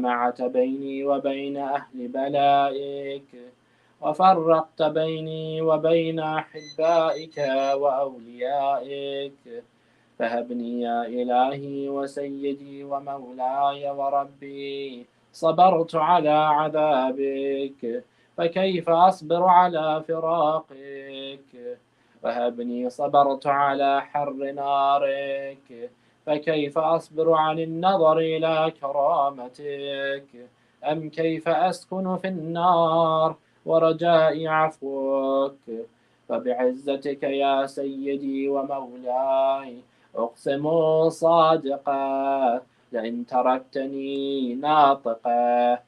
جمعت بيني وبين أهل بلائك، وفرقت بيني وبين أحبائك وأوليائك. فهبني يا إلهي وسيدي ومولاي وربي، صبرت على عذابك، فكيف أصبر على فراقك؟ وهبني صبرت على حر نارك، فكيف أصبر عن النظر إلى كرامتك؟ أم كيف أسكن في النار ورجاء عفوك؟ فبعزتك يا سيدي ومولاي أقسم صادقا، لئن تركتني ناطقا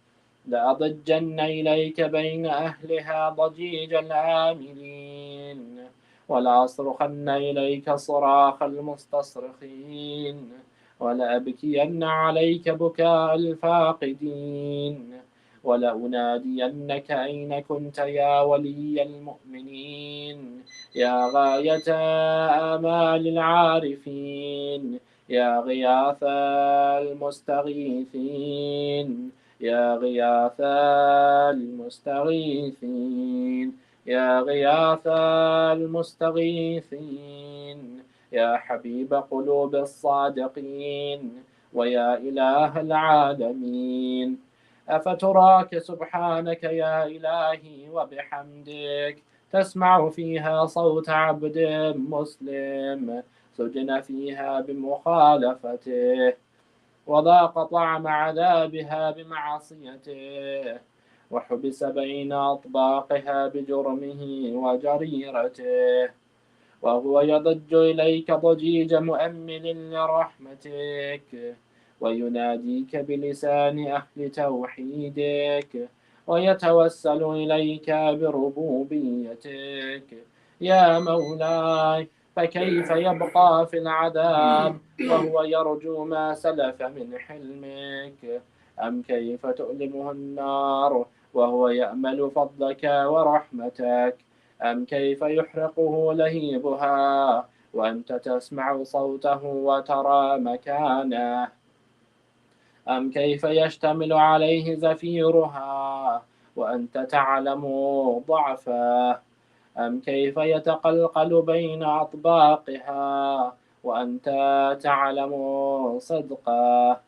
لأضجن إليك بين أهلها ضجيج العاملين، ولأصرخن إليك صراخ المستصرخين، ولأبكين عليك بكاء الفاقدين، ولأنادينك أين كنت يا ولي المؤمنين، يا غاية آمال العارفين، يا غياث المستغيثين، يا غياث المستغيثين، يا غياث المستغيثين، يا حبيب قلوب الصادقين، ويا إله العالمين. أفتراك سبحانك يا إلهي وبحمدك تسمع فيها صوت عبد مسلم سجن فيها بمخالفته، وذاق طعم عذابها بمعصيته، وحبس بين أطباقها بجرمه وجريرته، وهو يضج إليك ضجيج مؤمل لرحمتك، ويناديك بلسان أهل توحيدك، ويتوسل إليك بربوبيتك. يا مولاي، فكيف يبقى في العذاب وهو يرجو ما سلف من حلمك؟ أم كيف تؤلمه النار وهو يأمل فضلك ورحمتك؟ أم كيف يحرقه لهيبها وأنت تسمع صوته وترى مكانه؟ أم كيف يشتمل عليه زفيرها وأنت تعلم ضعفه؟ أم كيف يتقلقل بين أطباقها وأنت تعلم صدقه؟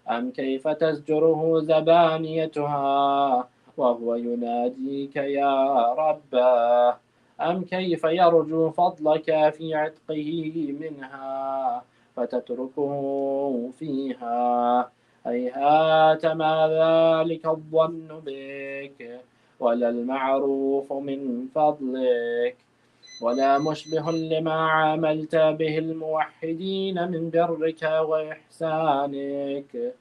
أم كيف تزجره زبانيتها وهو يناديك يا ربه؟ أم كيف يرجو فضلك في عتقه منها فتتركه فيها؟ هيهات ما ذلك الظن بك، ولا المعروف من فضلك، ولا مشبه لما عاملت به الموحدين من برك وإحسانك.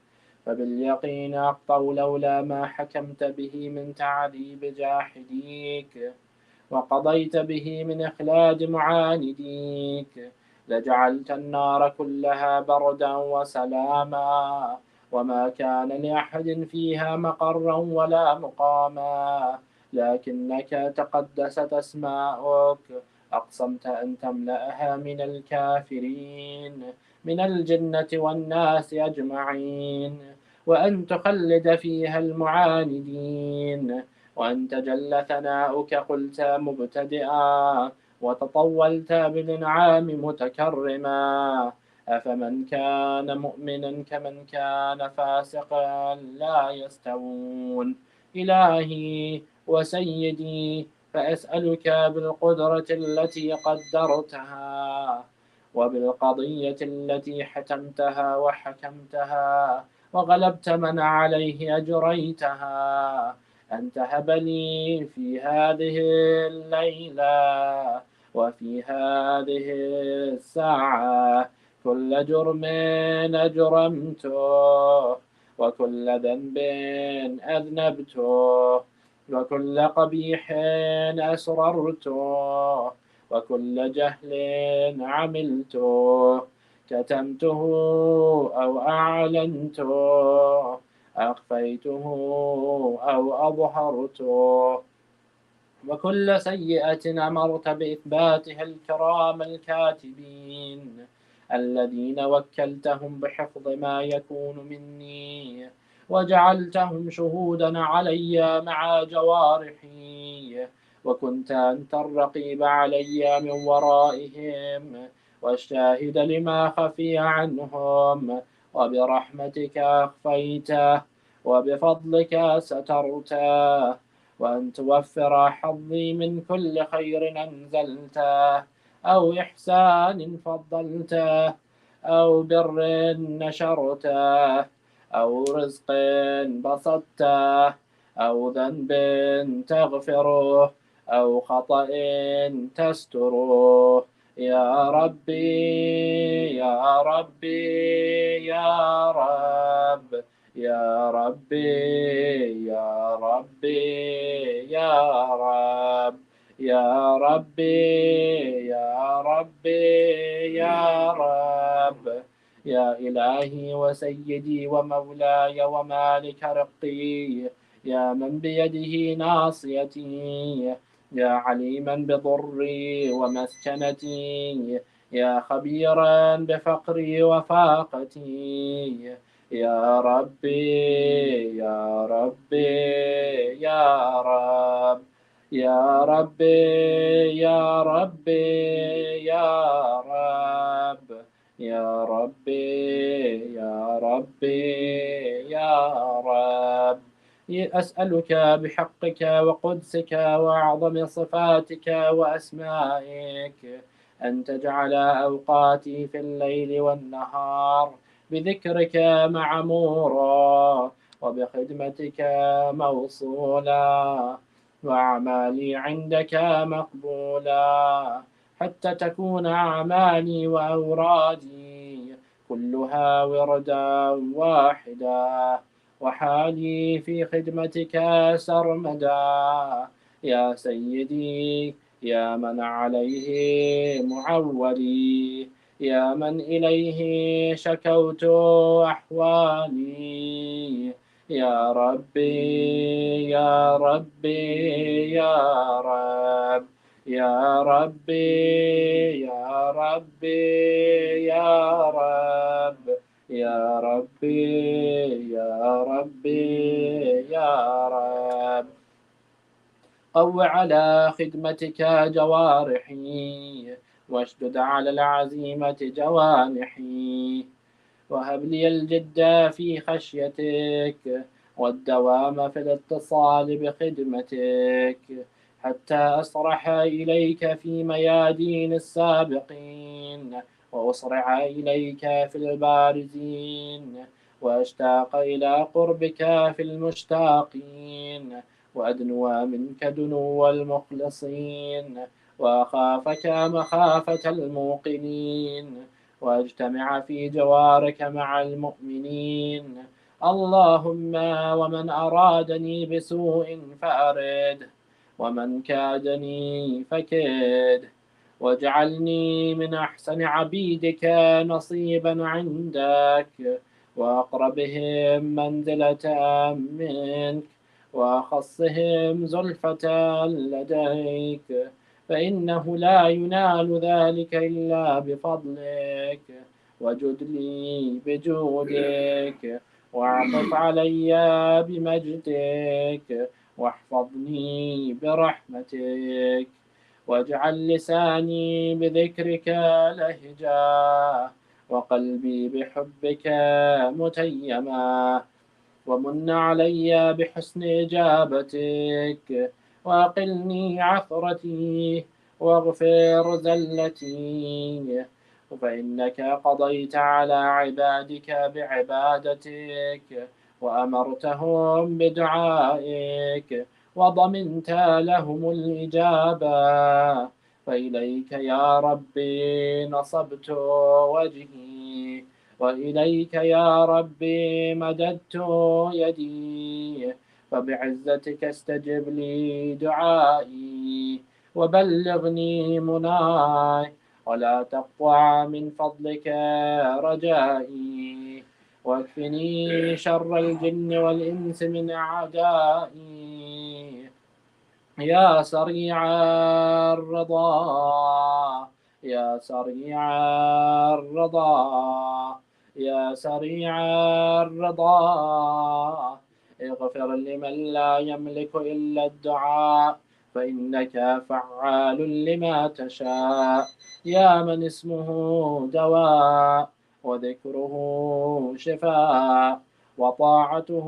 فباليقين أقطع لولا ما حكمت به من تعذيب جاحديك، وقضيت به من إخلاد معانديك، لجعلت النار كلها بردا وسلاما، وما كان لأحد فيها مقرا ولا مقاما، لكنك تقدست أسماؤك أقسمت أن تملأها من الكافرين من الجنة والناس أجمعين، وأن تخلد فيها المعاندين، وأنت جل ثناؤك قلت مبتدئا وتطولت بالإنعام متكرما. أفمن كان مؤمنا كمن كان فاسقا لا يستوون. إلهي وسيدي، فأسألك بالقدرة التي قدرتها وبالقضية التي حتمتها وحكمتها وغلبت من عليه أجريتها، أن تهب لي في هذه الليلة وفي هذه الساعة كل جرم أجرمته، وكل ذنب أذنبته، وكل قبيح أسررته، وكل جهل عملته، كتمته أو أعلنته، أخفيته أو أظهرته، وكل سيئة أمرت بإثباتها الكرام الكاتبين الذين وكلتهم بحفظ ما يكون مني وجعلتهم شهودا علي مع جوارحي، وكنت أنت الرقيب علي من ورائهم، والشاهد لما خفي عنهم، وبرحمتك أخفيته، وبفضلك سترته، وأن توفر حظي من كل خير أنزلته، أو إحسان فضلته، أو بر نشرته، أو رزق بسطته، أو ذنب تغفره، أو خطأ تستره، يا ربي يا ربي يا رب، يا ربي يا ربي يا رب، يا ربي يا ربي يا رب، يا إلهي وسيدي ومولاي ومالك رقي، يا من بيده ناصيتي، يا عليما بضري ومسكنتي، يا خبيرا بفقري وفاقتي، يا ربي يا ربي يا رب، يا ربي يا ربي يا رب، يا ربي يا ربي يا رب، أسألك بحقك وقدسك وأعظم صفاتك وأسمائك أن تجعل أوقاتي في الليل والنهار بذكرك معمورا، وبخدمتك موصولا، وأعمالي عندك مقبولا، حتى تكون أعمالي وأورادي كلها وردا واحدا، وحالي في خدمتك سرمدا، يا سيدي يا من عليه معولي، يا من إليه شكوت أحوالي، يا ربي يا ربي يا رب، يا ربي يا ربي يا رب، يا ربي يا ربي يا رب، قو على خدمتك جوارحي، واشدد على العزيمة جوانحي، وهب لي الجد في خشيتك، والدوام في الاتصال بخدمتك، حتى أسرح إليك في ميادين السابقين، وأسرع إليك في البارزين، وأشتاق إلى قربك في المشتاقين، وأدنو منك دنو المخلصين، وأخافك مخافة الموقنين، واجتمع في جوارك مع المؤمنين. اللهم ومن أرادني بسوء فأرد، ومن كادني فكد، واجعلني من أحسن عبيدك نصيبا عندك، وأقربهم منزلة منك، وأخصهم زلفة لديك، فإنه لا ينال ذلك إلا بفضلك، وجد لي بجودك، واعطف علي بمجدك، واحفظني برحمتك، واجعل لساني بذكرك لهجا، وقلبي بحبك متيما، ومن علي بحسن إجابتك، وأقلني عثرتي، واغفر زلتي، فإنك قضيت على عبادك بعبادتك، وأمرتهم بدعائك، وضمنت لهم الإجابة، فإليك يا ربي نصبت وجهي، وإليك يا ربي مددت يدي، فبعزتك استجب لي دعائي، وبلغني مناي، ولا تقطع من فضلك رجائي، واكفني شر الجن والإنس من أعدائي، يا سريع الرضا، يا سريع الرضا، يا سريع الرضا اغفر لمن لا يملك إلا الدعاء فإنك فعال لما تشاء يا من اسمه دواء وذكره شفاء وطاعته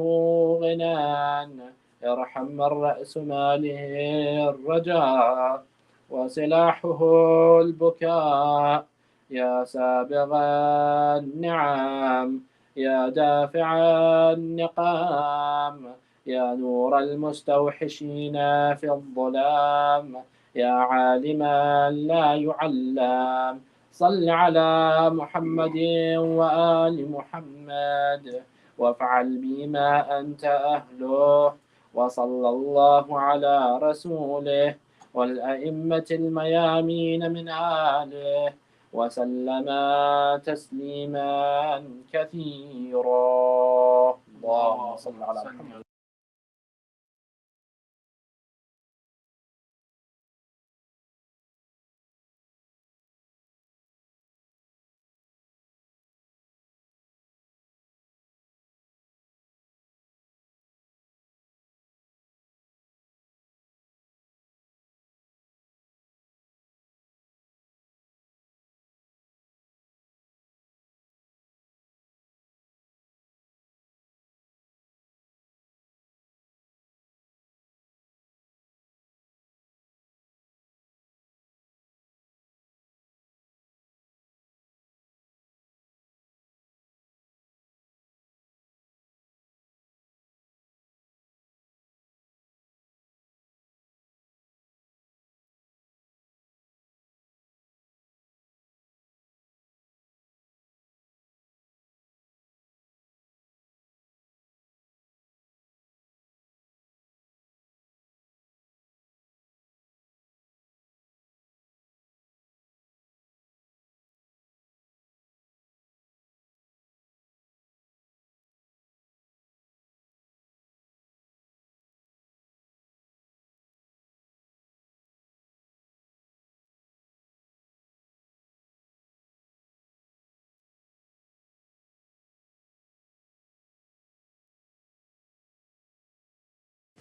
غنى ارحم من رأس ماله الرجاء وسلاحه البكاء يا سابغ النعم يا دافع النقام يا نور المستوحشين في الظلام يا عالما لا يعلم صل على محمد وآل محمد وافعل بما أنت أهله وصلى الله على رسوله والأئمة الميامين من آله وسلم تسليما كثيرا اللهم صل على محمد.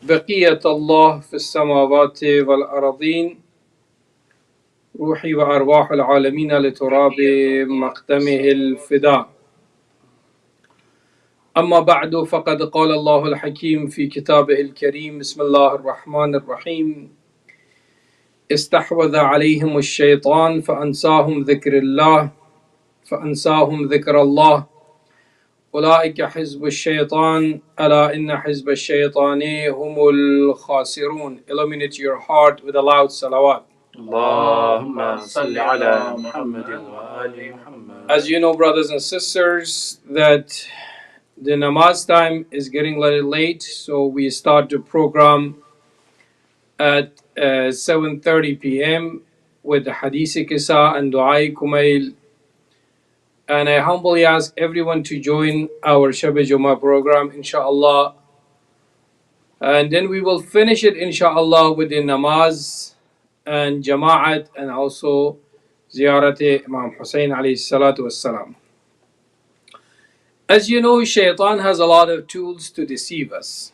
بقية الله في السماوات والأرضين روحي وأرواح العالمين لتراب مقدمه الفداء. أما بعد فقد قال الله الحكيم في كتابه الكريم بسم الله الرحمن الرحيم استحوذ عليهم الشيطان فأنساهم ذكر الله أولئك حزب الشيطان ألا إن حزب الشيطان هم الخاسرون. Illuminate your heart with a loud salawat. اللهم صل على محمد وآل محمد. As you know, brothers and sisters, that the namaz time is getting a little late, so we start the program at 7:30 p.m. with the Hadith Kisa and Du'a Kumail. And I humbly ask everyone to join our Shab Jumma program, inshallah. And then we will finish it, inshallah, with the namaz and jama'at and also ziyarat Imam Hussein alayhi salatu wassalam. As you know, shaitan has a lot of tools to deceive us.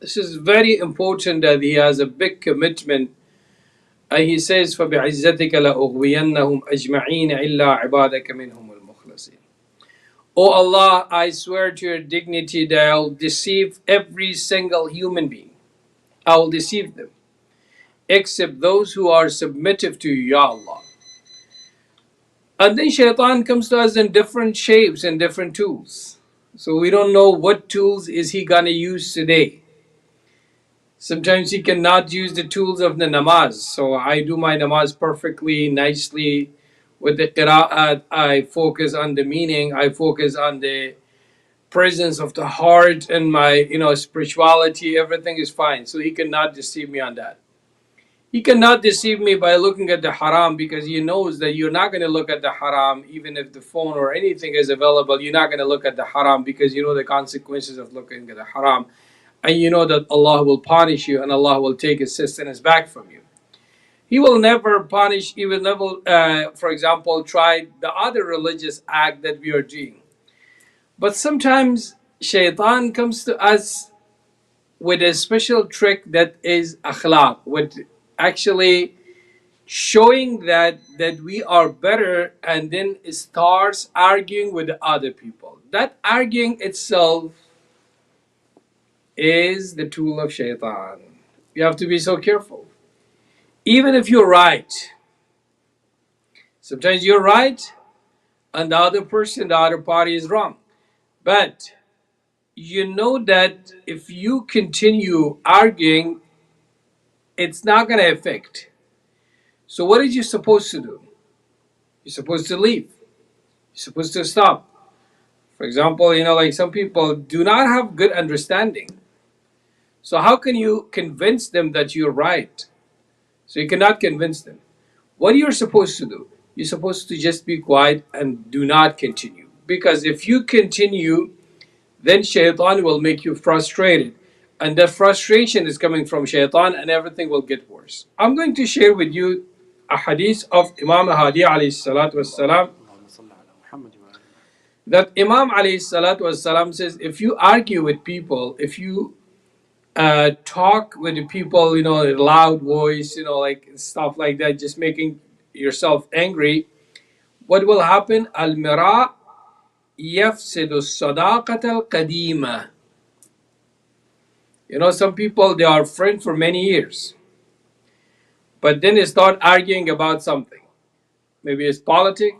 This is very important that he has a big commitment. And he says, فَبِعِزَّتِكَ لَأُغْوِيَنَّهُمْ أَجْمَعِينَ إِلَّا عِبَادَكَ مِنْهُمُ الْمُخْلَصِينَ. O Allah, I swear to your dignity that I will deceive every single human being. I will deceive them, except those who are submissive to you, Ya Allah. And then shaitan comes to us in different shapes and different tools. So we don't know what tools is he going to use today. Sometimes he cannot use the tools of the namaz. So I do my namaz perfectly, nicely. With the qira'at, I focus on the meaning. I focus on the presence of the heart and my, spirituality. Everything is fine. So he cannot deceive me on that. He cannot deceive me by looking at the haram, because he knows that you're not going to look at the haram even if the phone or anything is available. You're not going to look at the haram because you know the consequences of looking at the haram. And you know that Allah will punish you and Allah will take His sustenance back from you. He will never punish, He will never, for example, try the other religious act that we are doing. But sometimes shaitan comes to us with a special trick that is akhlaq, with actually showing that we are better, and then starts arguing with other people. That arguing itself is the tool of shaitan. You have to be so careful. Even if you're right, sometimes you're right and the other person, the other party is wrong. But you know that if you continue arguing, it's not going to affect. So, what are you supposed to do? You're supposed to leave. You're supposed to stop. For example, like some people do not have good understanding. So, how can you convince them that you're right? So, you cannot convince them. What you're supposed to do? You're supposed to just be quiet and do not continue. Because if you continue, then shaitan will make you frustrated. And that frustration is coming from shaitan, and everything will get worse. I'm going to share with you a hadith of Imam Hadi alayhi salatu wassalam, that Imam alayhi salatu wassalam says, if you argue with people, if you talk with the people, in a loud voice, like stuff like that, just making yourself angry, what will happen? Al-mira yafsidu sadaqat al-qadima. Some people, they are friends for many years, but then they start arguing about something. Maybe it's politics,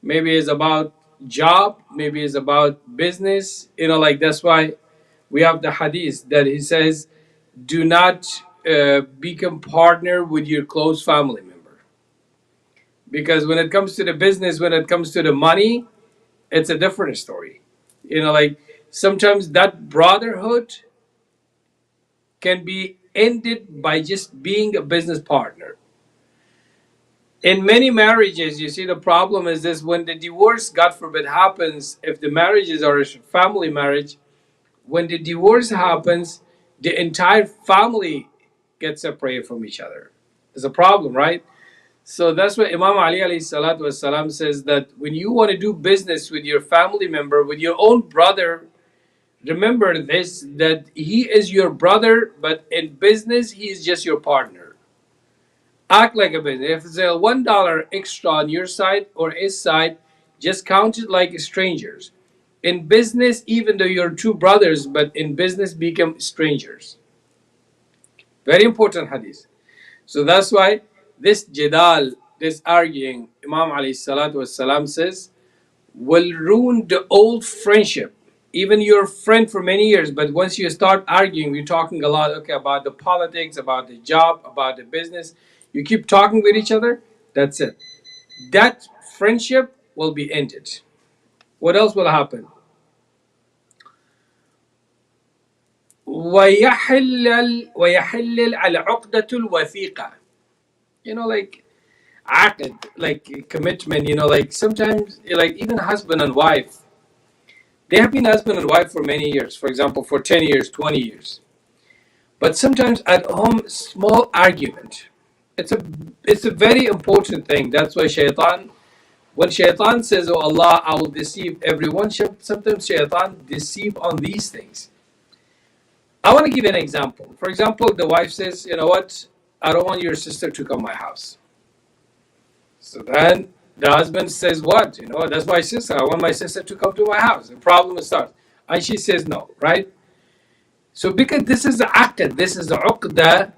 maybe it's about job, maybe it's about business. Like that's why we have the hadith that he says, do not become partner with your close family member. Because when it comes to the business, when it comes to the money, it's a different story. Like sometimes that brotherhood can be ended by just being a business partner. In many marriages, you see, the problem is this: when the divorce, God forbid, happens, if the marriages are a family marriage, when the divorce happens, the entire family gets separated from each other. It's a problem, right? So that's what Imam Ali alayhi salatu wasalam says, that when you want to do business with your family member, with your own brother, remember this, that he is your brother, but in business, he is just your partner. Act like a business. If it's a $1 extra on your side or his side, just count it like strangers. In business, even though you're two brothers, but in business, become strangers. Very important hadith. So that's why this jidal, this arguing, Imam alayhi salatu wasalam says, will ruin the old friendship. Even your friend for many years, but once you start arguing, we're talking a lot, okay, about the politics, about the job, about the business. You keep talking with each other, that's it. That friendship will be ended. What else will happen? ويحلل على عقدة الوثيقة. Like عقد, like commitment. Like sometimes, like even husband and wife, they have been husband and wife for many years. For example, for 10 years, 20 years. But sometimes at home, small argument. It's a very important thing. That's why shaitan, when shaitan says, "Oh Allah, I will deceive everyone," sometimes shaitan deceive on these things. I want to give you an example. For example, the wife says, "You know what? I don't want your sister to come to my house." So then the husband says, "What? That's my sister. I want my sister to come to my house." The problem starts, and she says no, right? So because this is the aqd, this is the uqda,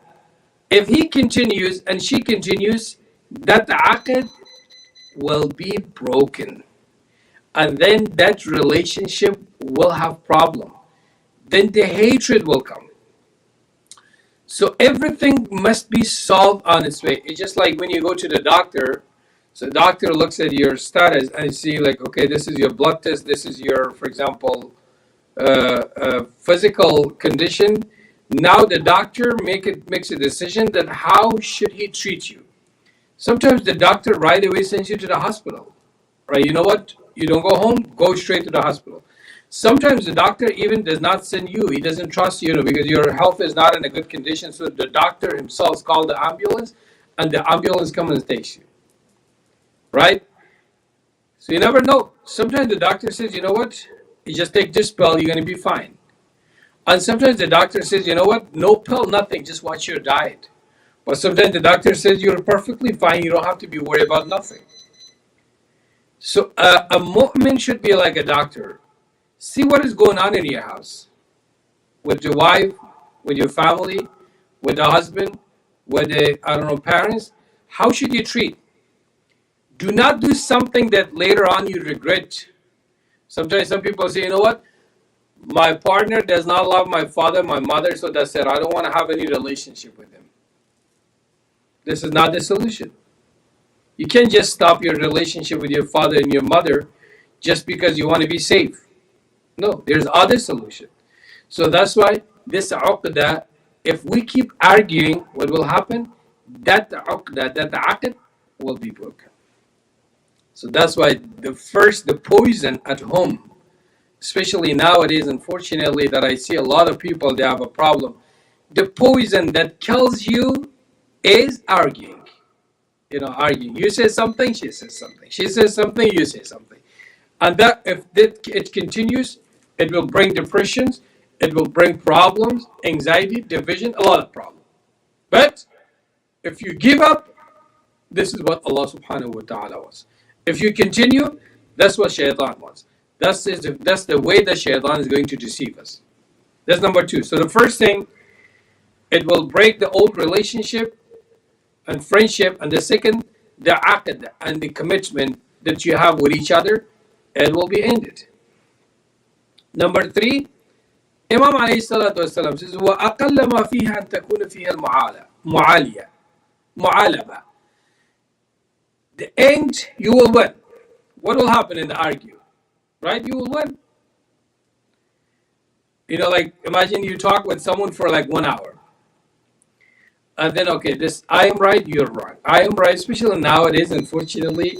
if he continues and she continues, that aqd will be broken. And then that relationship will have problem. Then the hatred will come. So everything must be solved on its way. It's just like when you go to the doctor. So the doctor looks at your status and see like, okay, this is your blood test, this is your, for example, physical condition. Now the doctor makes a decision that how should he treat you. Sometimes the doctor right away sends you to the hospital, right? You know what? You don't go home, go straight to the hospital. Sometimes the doctor even does not send you. He doesn't trust you, because your health is not in a good condition. So the doctor himself calls the ambulance, and the ambulance comes and takes you, right? So you never know. Sometimes the doctor says, you know what? You just take this pill, you're going to be fine. And sometimes the doctor says, you know what, no pill, nothing, just watch your diet. But sometimes the doctor says you're perfectly fine, you don't have to be worried about nothing. So a mu'min should be like a doctor. See what is going on in your house with your wife, with your family, with the husband, with the, I don't know, parents. How should you treat? Do not do something that later on you regret. Sometimes some people say, you know what? My partner does not love my father, my mother, so that's it. I don't want to have any relationship with him. This is not the solution. You can't just stop your relationship with your father and your mother just because you want to be safe. No, there's other solution. So that's why this uqda, if we keep arguing, what will happen? That uqda, that aqd will be broken. So that's why the poison at home, especially nowadays, unfortunately, that I see a lot of people, they have a problem. The poison that kills you is arguing. Arguing. You say something, she says something. She says something, you say something. And that, if it continues, it will bring depressions, it will bring problems, anxiety, division, a lot of problems. But if you give up, this is what Allah subhanahu wa ta'ala wants. If you continue, that's what shaitan wants. That's the way that shaitan is going to deceive us. That's number two. So the first thing, it will break the old relationship and friendship. And the second, the aqd and the commitment that you have with each other, it will be ended. Number three, Imam alayhi salatu wasalam says, وَأَقَلَّ مَا فِيهَا أَن تَكُونَ فِيهَا المعالبة. The end, you will win. What will happen in the argue? Right? You will win. Like imagine you talk with someone for like 1 hour. And then, okay, I am right, you're wrong. I am right, especially nowadays, unfortunately.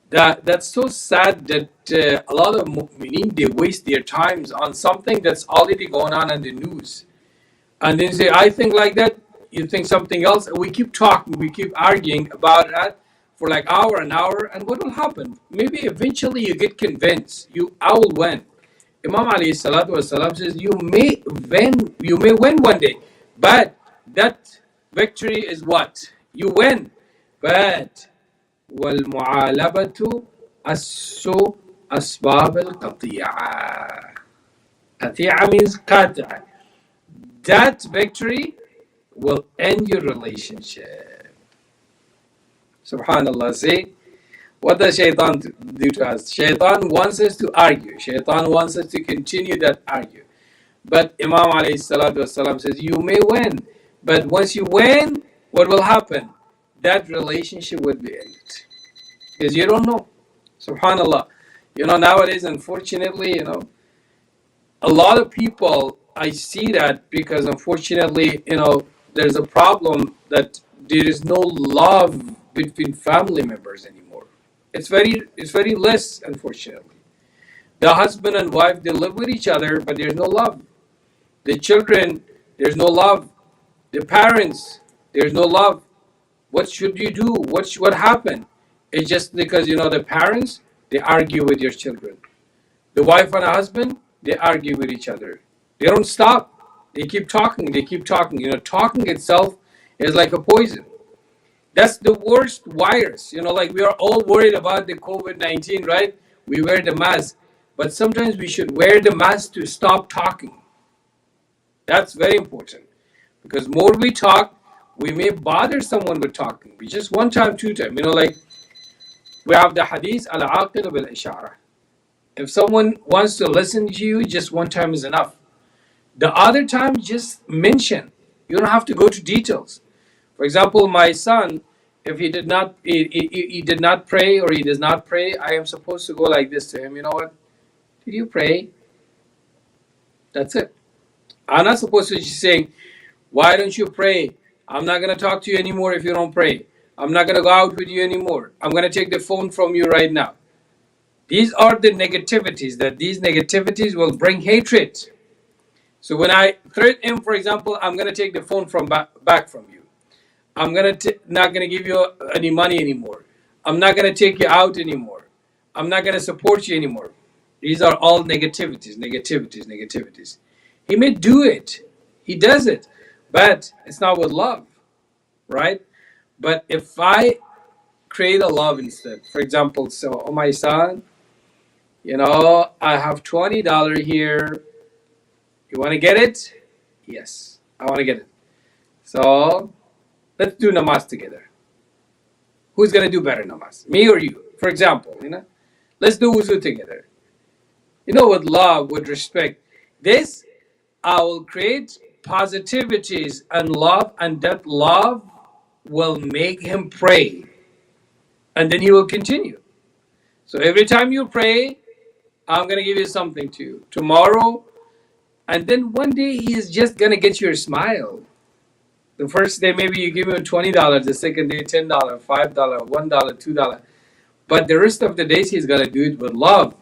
That's so sad that a lot of mu'mineen, they waste their times on something that's already going on in the news. And then say, I think like that, you think something else. And we keep talking, we keep arguing about that for like hour and hour. And what will happen? Maybe eventually you get convinced. I will win. Imam alayhi salatu wasalam says, you may win one day. But that victory is what? You win. But والمعالبة أسباب القطيعة. قطيعة means قطع. That victory will end your relationship. Subhanallah. See, what does shaitan do to us? Shaitan wants us to argue. Shaitan wants us to continue that argue. But Imam alayhi salatu wasalam says, you may win. But once you win, what will happen? That relationship will be ended. Because you don't know. Subhanallah. Nowadays, unfortunately, a lot of people, I see that because unfortunately, there's a problem that there is no love between family members anymore. It's very less, unfortunately. The husband and wife, they live with each other, but there's no love. The children, there's no love. The parents, there's no love. What should you do? What happened? It's just because, the parents, they argue with your children. The wife and the husband, they argue with each other. They don't stop. They keep talking. Talking itself is like a poison. That's the worst virus. Like we are all worried about the COVID-19, right? We wear the mask. But sometimes we should wear the mask to stop talking. That's very important. Because more we talk, we may bother someone with talking. We just one time, two time. Like we have the hadith, al-aqil bil-ishara. If someone wants to listen to you, just one time is enough. The other time, just mention. You don't have to go to details. For example, my son, if he did not pray or he does not pray, I am supposed to go like this to him. You know what? Did you pray? That's it. I'm not supposed to just say, why don't you pray? I'm not going to talk to you anymore if you don't pray. I'm not going to go out with you anymore. I'm going to take the phone from you right now. These are the negativities, these negativities will bring hatred. So when I threaten him, for example, I'm going to take the phone back from you. I'm not going to give you any money anymore. I'm not going to take you out anymore. I'm not going to support you anymore. These are all negativities, negativities, negativities. He may do it, he does it, but it's not with love, right? But if I create a love instead, for example, so, oh my son, I have $20 here. You want to get it? Yes, I want to get it. So let's do namaz together. Who's gonna do better namaz, me or you? For example, let's do wuzu together. With love, with respect. This I will create positivities and love, and that love will make him pray, and then he will continue. So every time you pray, I'm gonna give you something to tomorrow, and then one day he is just gonna get your smile. The first day maybe you give him $20, the second day $10, $5, $1, $2, but the rest of the days he's gonna do it with love.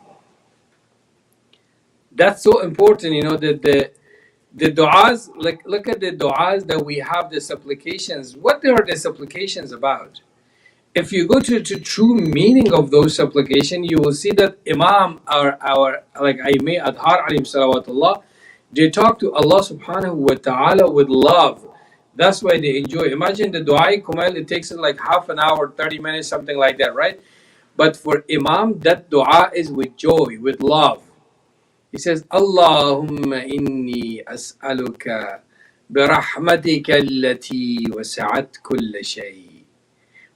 That's so important, that the du'as, like look at the du'as that we have, the supplications. What are the supplications about? If you go to the true meaning of those supplications, you will see that Imam or our like Aimee Adhar alayhim salawatullah, they talk to Allah subhanahu wa ta'ala with love. That's why they enjoy. Imagine the dua Kumail, it takes like half an hour, 30 minutes, something like that, right? But for Imam, that dua is with joy, with love. He says, Allahumma inni as'aluka برحمتك التي وسعت كل شيء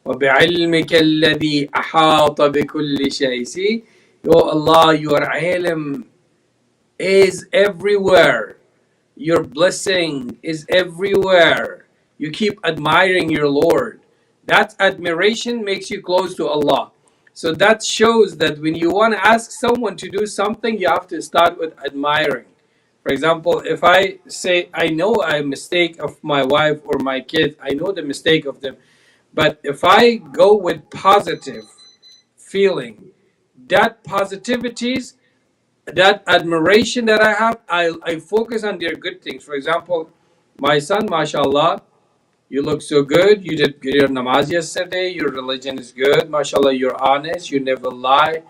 وبعلمك الذي أحاط بكل شيء. See, oh Allah, your ilm is everywhere. Your blessing is everywhere. You keep admiring your Lord. That admiration makes you close to Allah. So that shows that when you want to ask someone to do something, you have to start with admiring. For example, if I say, I know a mistake of my wife or my kid, I know the mistake of them. But if I go with positive feeling, that positivities, that admiration that I have, I focus on their good things. For example, my son, mashallah, you look so good. You did your namaz yesterday. Your religion is good. Mashallah, you're honest. You never lie.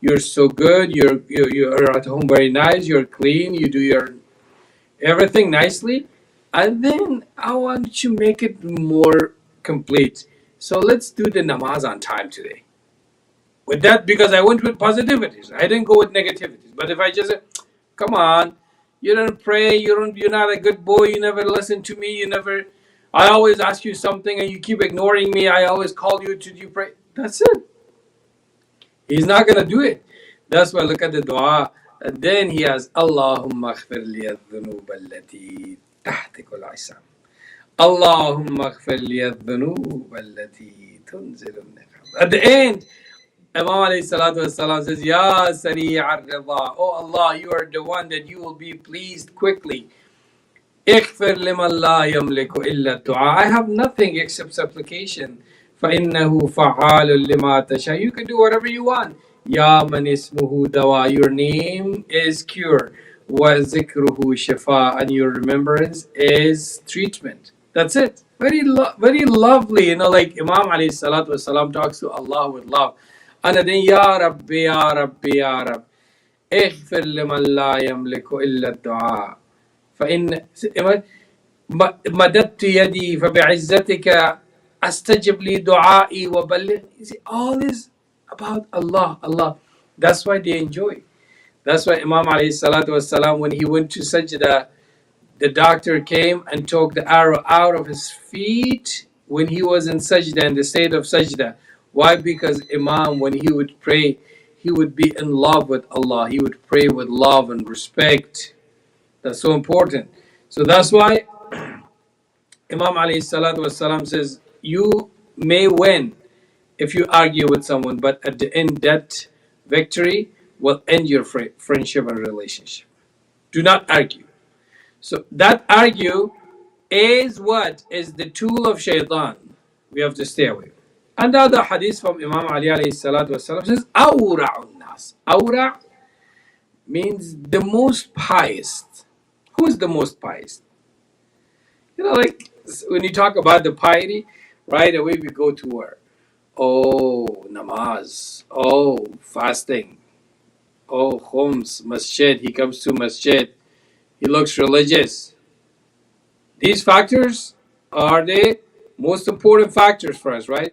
You're so good. You're at home very nice. You're clean. You do your everything nicely. And then I want to make it more complete. So let's do the namaz on time today. With that, because I went with positivities, I didn't go with negativities. But if I just say, come on, you don't pray, you're not a good boy, you never listen to me, I always ask you something and you keep ignoring me, I always call you to you pray. That's it. He's not gonna do it. That's why look at the dua. And then he has Allahumma aghfir li adh-dhunub allati tahtiku al-isam. Allahumma aghfir li adh-dhunub allati tunzilu al-niqam. At the end, Imam alayhi salatu wasalam says, Ya Sari' al-Rida. Oh Allah, you are the one that you will be pleased quickly. اغفر لمن لا يملك إلا الدعاء. I have nothing except supplication. فإنه فعال لما تشاء. You can do whatever you want. يا من اسمه دواء. Your name is cure. وذكره شفاء. And your remembrance is treatment. That's it. Very lovely. Like Imam alayhi salatu wasalam talks to Allah with love. And then Ya Rabbi, Ya Rabbi, Ya Rabbi. اغفر لمن لا يملك إلا الدعاء. فإن مددت يدي فبعزتك أستجب لي دعائي وبلغ. You see, all is about Allah, Allah. That's why they enjoy. That's why Imam alayhi salatu wasalam, when he went to sajda, the doctor came and took the arrow out of his feet when he was in sajda, in the state of sajda. Why? Because Imam, when he would pray, he would be in love with Allah. He would pray with love and respect. That's so important. So that's why Imam alayhi salatu wasalam says, you may win if you argue with someone, but at the end, that victory will end your friendship and relationship. Do not argue. So that argue is what? Is the tool of shaitan. We have to stay away. And the other hadith from Imam Ali alayhi salatu wasalam says, Awra'un nas. Awra' means the most pious. Who is the most pious? Like when you talk about the piety, right away we go to where? Oh, namaz. Oh, fasting. Oh, Homs, masjid, he comes to masjid, he looks religious. These factors are the most important factors for us, right?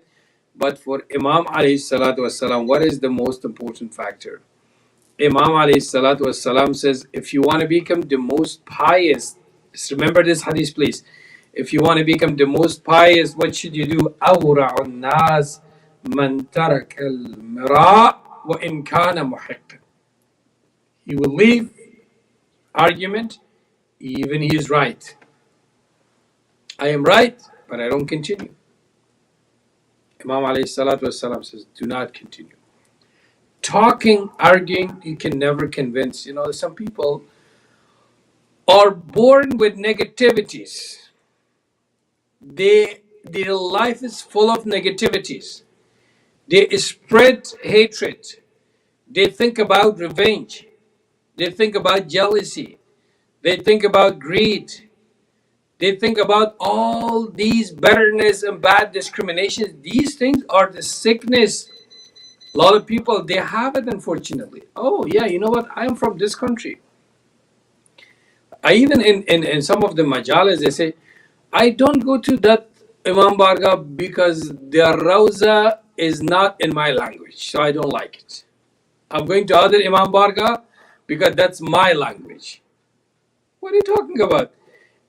But for Imam alayhi salatu wasalam, what is the most important factor? Imam alayhi salatu wasalam says, if you want to become the most pious, just remember this hadith, please. If you want to become the most pious, what should you do? أورع الناس من ترك المراء وإن كان محقا. He will leave argument even he is right. I am right, but I don't continue. Imam alayhi salatu wasalam says, do not continue. Talking, arguing, you can never convince. You know, some people are born with negativities. Their life is full of negativities. They spread hatred. They think about revenge. They think about jealousy. They think about greed. They think about all these bitterness and bad discriminations. These things are the sickness. A lot of people, they have it, unfortunately. Oh, yeah, you know what? I'm from this country. I even in some of the majalas, they say, I don't go to that Imam Barga because their Rawza is not in my language, so I don't like it. I'm going to other Imam Barga because that's my language. What are you talking about?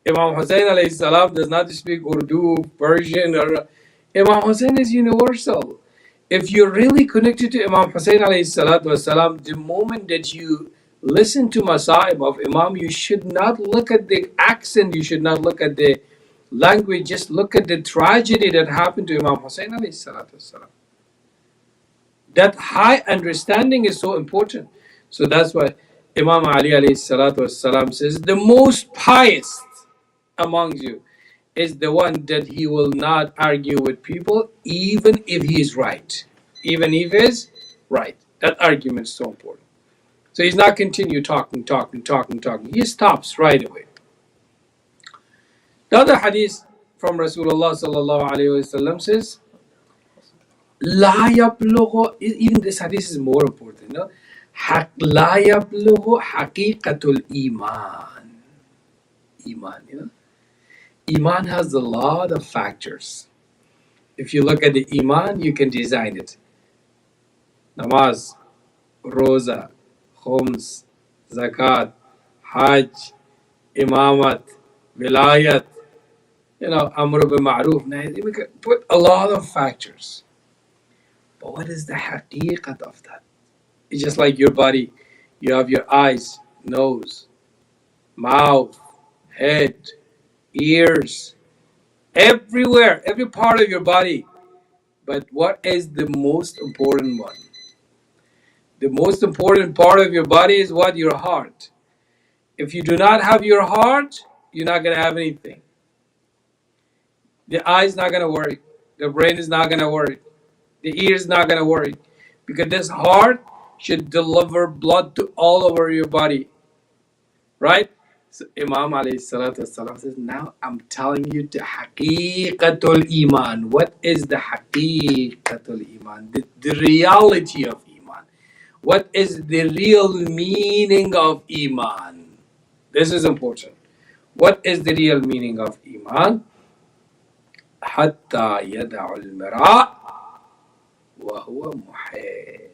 Imam Hussein alayhi salam does not speak Urdu, Persian, or Imam Hussein is universal. If you're really connected to Imam Hussein alayhi salatu wasalam, the moment that you listen to Masaib of Imam, you should not look at the accent, you should not look at the language, just look at the tragedy that happened to Imam Hussein alayhi salatu wasalam. That high understanding is so important. So that's why Imam Ali alayhi salatu wasalam says, the most pious among you is the one that he will not argue with people even if he is right. Even if he is right. That argument is so important. So he's not continue talking. He stops right away. The other hadith from Rasulullah sallallahu alayhi wasallam says, لا يبلغ, even this hadith is more important, no? لا يبلغ حقيقة الإيمان. Iman, you know? Iman has a lot of factors. If you look at the Iman, you can design it. Namaz, Roza, Khums, Zakat, Hajj, Imamat, Vilayat, you know, Amr bil Ma'ruf. We can put a lot of factors. But what is the haqiqat of that? It's just like your body. You have your eyes, nose, mouth, head, ears, everywhere, every part of your body. But what is the most important one? The most important part of your body is what? Your heart. If you do not have your heart, you're not going to have anything. The eye is not going to work. The brain is not going to work. The ear is not going to work. Because this heart should deliver blood to all over your body. Right? So Imam alayhi salatu wasalam says, now I'm telling you the haqiqatul iman. What is the haqiqatul iman? The reality of iman. What is the real meaning of iman? This is important. What is the real meaning of iman? حتى يدع المراء وهو محق.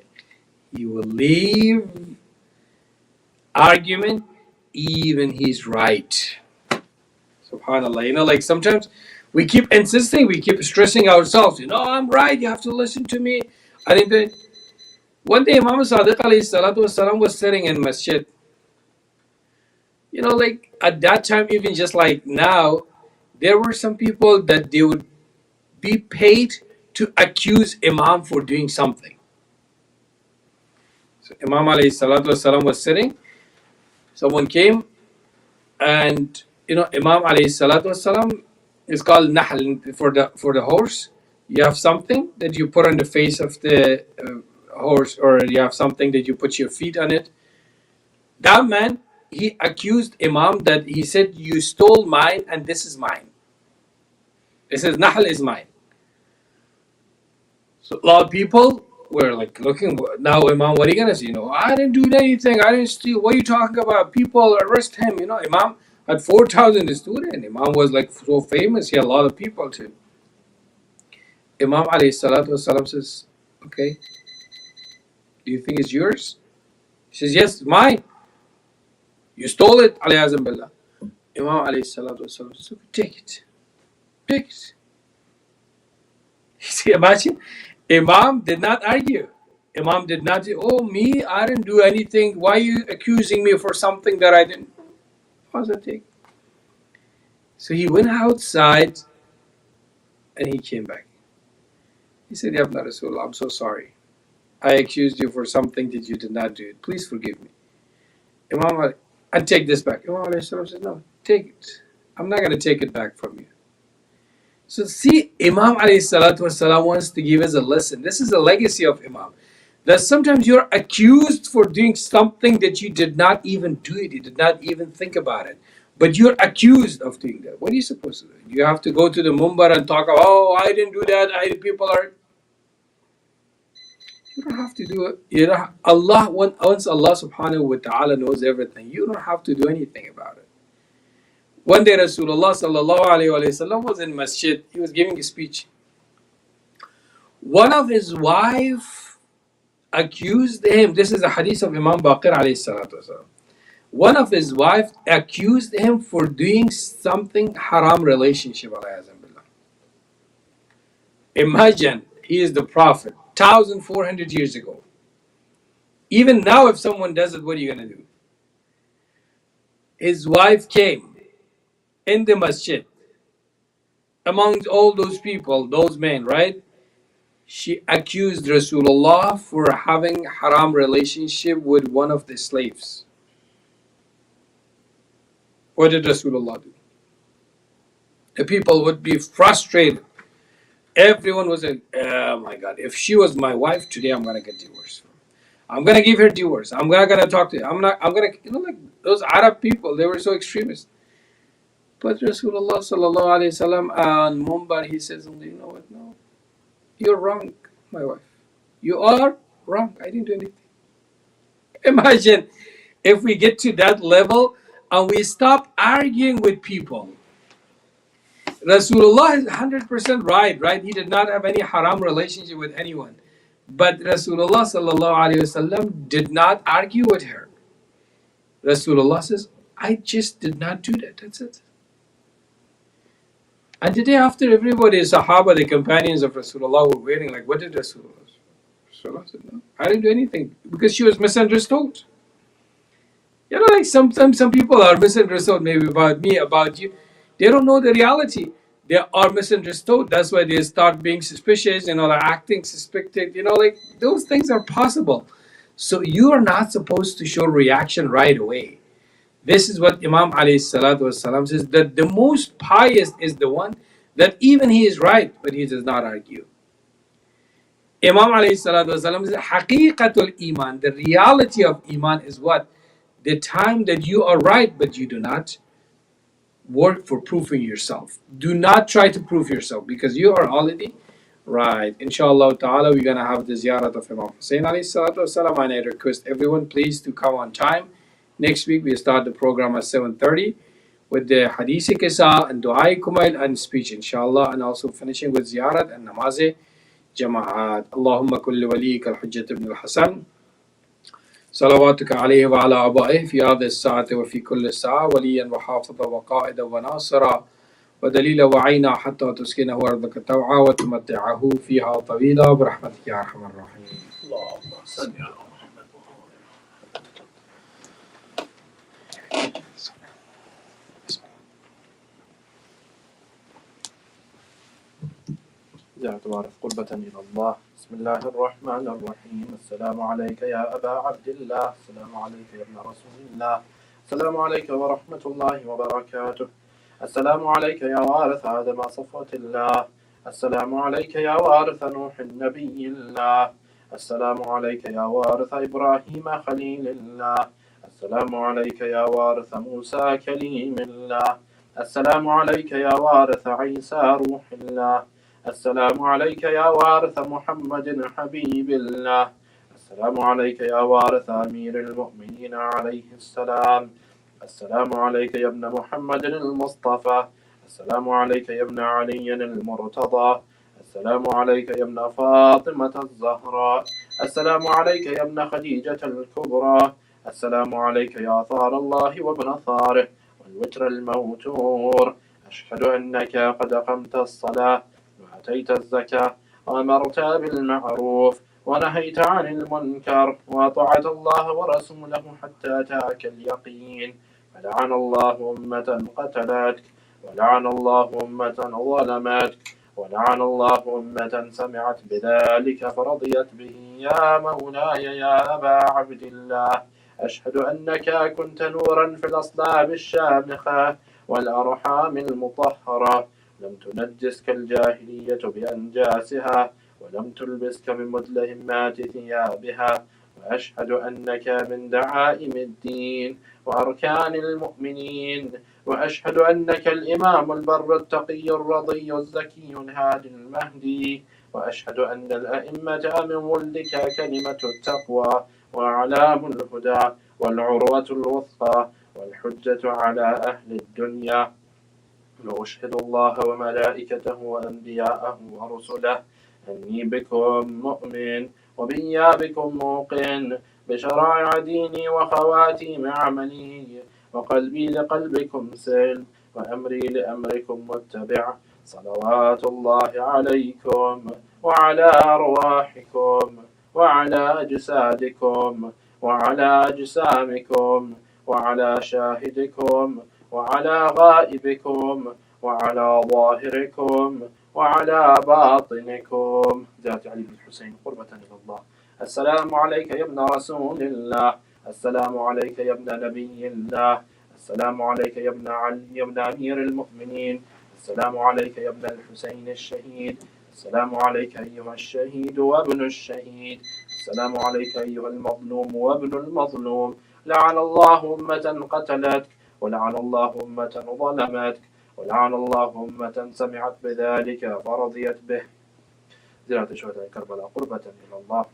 He will leave argument even he's right. Subhanallah. You know, like sometimes we keep insisting, we keep stressing ourselves. You know, I'm right, you have to listen to me. I think that one day Imam Sadiq alayhi salatu wasalam was sitting in masjid. You know, like at that time, even just like now, there were some people that they would be paid to accuse Imam for doing something. So Imam alayhi salatu wasalam was sitting. Someone came and, you know, Imam alayhi salatu wasalam is called nahl for the horse. You have something that you put on the face of the horse, or you have something that you put your feet on it. That man, he accused Imam that he said, you stole mine and this is mine. He says, nahl is mine. So a lot of people we're like looking now, Imam, what are you gonna say? I didn't do anything, I didn't steal. What are you talking about? People arrest him. Imam had 4,000 students. Imam was like so famous, he had a lot of people too. Imam alayhi salatu wasalam says, okay, do you think it's yours? He says, yes, it's mine. You stole it, alayhi billah. Imam alayhi salatu wasalam says, okay, take it. Take it. See, imagine, Imam did not argue. Imam did not say, oh, me, I didn't do anything. Why are you accusing me for something that I didn't? How's that take? So he went outside and he came back. He said, Ya Ibn Rasulullah, I'm so sorry. I accused you for something that you did not do. Please forgive me. Imam, I take this back. Imam said, no, take it. I'm not going to take it back from you. So see, Imam والسلام, wants to give us a lesson. This is a legacy of Imam. That sometimes you're accused for doing something that you did not even do it. You did not even think about it. But you're accused of doing that. What are you supposed to do? You have to go to the mumbar and talk about, oh, I didn't do that. People are... You don't have to do it. Once Allah subhanahu wa ta'ala knows everything, you don't have to do anything about it. One day Rasulullah sallallahu alayhi wa sallam was in masjid. He was giving a speech. One of his wife accused him. This is a hadith of Imam Baqir alayhi salatu wasalam. One of his wife accused him for doing something haram relationship. Imagine, he is the Prophet 1,400 years ago. Even now, if someone does it, what are you going to do? His wife came in the masjid amongst all those people, those men, right? She accused Rasulullah for having haram relationship with one of the slaves. What did Rasulullah do? The people would be frustrated. Everyone was like, oh my God, if she was my wife, today I'm going to get divorced. I'm going to give her divorce. I'm not going to talk to her. I'm going to, like those Arab people, they were so extremist. But Rasulullah sallallahu alayhi wasallam on Mumbar, he says, you know what, no, you're wrong, my wife. You are wrong. I didn't do anything. Imagine if we get to that level and we stop arguing with people. Rasulullah is 100% right? He did not have any haram relationship with anyone. But Rasulullah sallallahu alayhi wasallam did not argue with her. Rasulullah says, I just did not do that. That's it. And the day after, everybody, Sahaba, the companions of Rasulullah, were waiting, like, what did Rasulullah say? Rasulullah said, no, I didn't do anything. Because she was misunderstood. Like sometimes some people are misunderstood, maybe about me, about you. They don't know the reality. They are misunderstood. That's why they start being suspicious, like acting suspected. Like those things are possible. So you are not supposed to show reaction right away. This is what Imam alayhi salatu wasalam says, that the most pious is the one that even he is right, but he does not argue. Imam alayhi salatu wasalam says, haqiqatul iman, the reality of iman is what? The time that you are right, but you do not work for proving yourself. Do not try to prove yourself, because you are already right. Inshallah ta'ala, we're going to have the ziyarat of Imam Hussein alayhi salatu wasalam, and I request everyone please to come on time. Next week we start the program at 7:30 with the hadith kisa and dua kumail and speech, inshallah, and also finishing with ziyarat and namaz jama'at. Allahumma kulli waliyika al-hujjat ibn al-Hasan صلواتك عليه وعلى آبائه في هذه الساعة وفي كل ساعة وليا وحافظا وقائدا وناصرا ودليلا وعينا حتى تسكنه أرضك طوعا وتمتعه فيها طويلا برحمتك يا أرحم الراحمين. اللهم صل على تعرف قربة إلى الله. بسم الله الرحمن الرحيم. السلام عليك يا أبا عبد الله. السلام عليك يا ابن رسول الله. السلام عليك ورحمة الله وبركاته. السلام عليك يا وارث آدم صفوة الله. السلام عليك يا وارث نوح النبي الله. السلام عليك يا وارث إبراهيم خليل الله. السلام عليك يا وارث موسى كليم الله. السلام عليك يا وارث عيسى روح الله. السلام عليك يا وارث محمد حبيب الله. السلام عليك يا وارث أمير المؤمنين عليه السلام. السلام عليك يا ابن محمد المصطفى. السلام عليك يا ابن علي المرتضى. السلام عليك يا ابن فاطمة الزهراء. السلام عليك يا ابن خديجة الكبرى. السلام عليك يا ثار الله وابن ثاره والوتر الموتور. أشهد أنك قد أقمت الصلاة وأتيت الزكاة وأمرت بالمعروف ونهيت عن المنكر وأطعت الله ورسوله حتى أتاك اليقين. فلعن الله أمة قتلتك ولعن الله أمة ظلمتك ولعن الله أمة سمعت بذلك فرضيت به. يا مولاي يا أبا عبد الله، أشهد أنك كنت نورا في الأصلاب الشامخة والأرحام المطهرة، لم تنجسك الجاهلية بأنجاسها ولم تلبسك بمدلهمات ثيابها. وأشهد أنك من دعائم الدين وأركان المؤمنين. وأشهد أنك الإمام البر التقي الرضي الزكي الهادي المهدي. وأشهد أن الأئمة من ولدك كلمة التقوى وأعلام الهدى والعروة الوثقى والحجة على أهل الدنيا. وأشهد الله وملائكته وأنبياءه ورسله أني بكم مؤمن وبإيابكم موقن بشرائع ديني وخواتيم عملي، وقلبي لقلبكم سلم وأمري لأمركم متبع. صلوات الله عليكم وعلى أرواحكم وعلى أجسادكم وعلى أجسامكم وعلى شاهدكم وعلى غائبكم وعلى ظاهركم وعلى باطنكم. ذات علي بن الحسين قربة إلى الله. السلام عليك يا ابن رسول الله. السلام عليك يا ابن نبي الله. السلام عليك يا ابن علي يا ابن أمير المؤمنين. السلام عليك يا ابن الحسين الشهيد. السلام عليك أيها الشهيد وابن الشهيد. السلام عليك أيها المظلوم وابن المظلوم. لعن الله أمة قتلتك ولعن الله أمة ظلمتك ولعن الله أمة سمعت بذلك فرضيت به. زيارة شهداء كربلاء قربة إلى الله.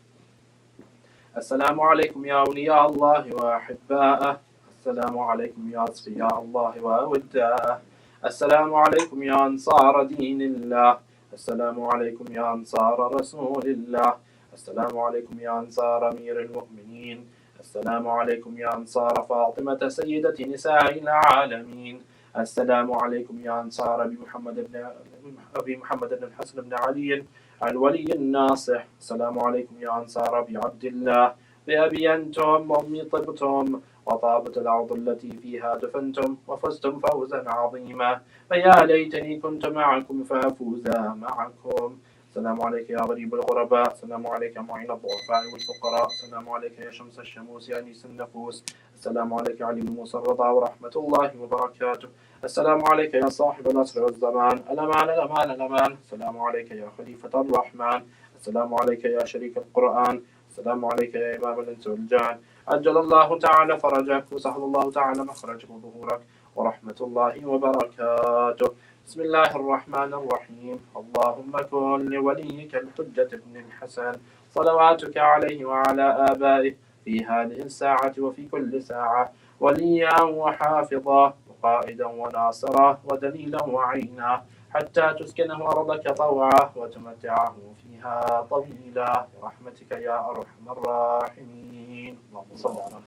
السلام عليكم يا أولياء الله وأحباءه. السلام عليكم يا أصفياء الله وأوداءه. السلام عليكم يا أنصار دين الله. السلام عليكم يا أنصار رسول الله. السلام عليكم يا أنصار أمير المؤمنين. السلام عليكم يا أنصار فاطمة سيدة نساء العالمين. السلام عليكم يا أنصار أبي محمد بن الحسن بن علي الولي الناصح. السلام عليكم يا أنصار أبي عبد الله. بأبي أنتم وأمي طبتم وطابت الأرض التي فيها دفنتم وفزتم فوزا عظيما. فيا ليتني كنت معكم فأفوز معكم. السلام عليك يا غريب الغرباء. السلام عليك يا معين الضعفاء والفقراء. السلام عليك يا شمس الشموس يا أنيس النفوس. السلام عليك يا علي موسى الرضا ورحمة الله وبركاته. السلام عليك يا صاحب العصر والزمان. الأمان الأمان الأمان. السلام عليك يا خليفة الرحمن. السلام عليك يا شريك القرآن. السلام عليك يا إمام الإنس والجان. عجل الله تعالى فرجك وسهل الله تعالى مخرجك وظهورك ورحمة الله وبركاته. بسم الله الرحمن الرحيم. اللهم كن لوليك الحجة بن الحسن صلواتك عليه وعلى آبائه في هذه الساعة وفي كل ساعة وليا وحافظا وقائدا وناصرا ودليلا وعينا حتى تسكنه أرضك طوعا وتمتعه فيها طويلا برحمتك يا أرحم الراحمين. اللهم صل على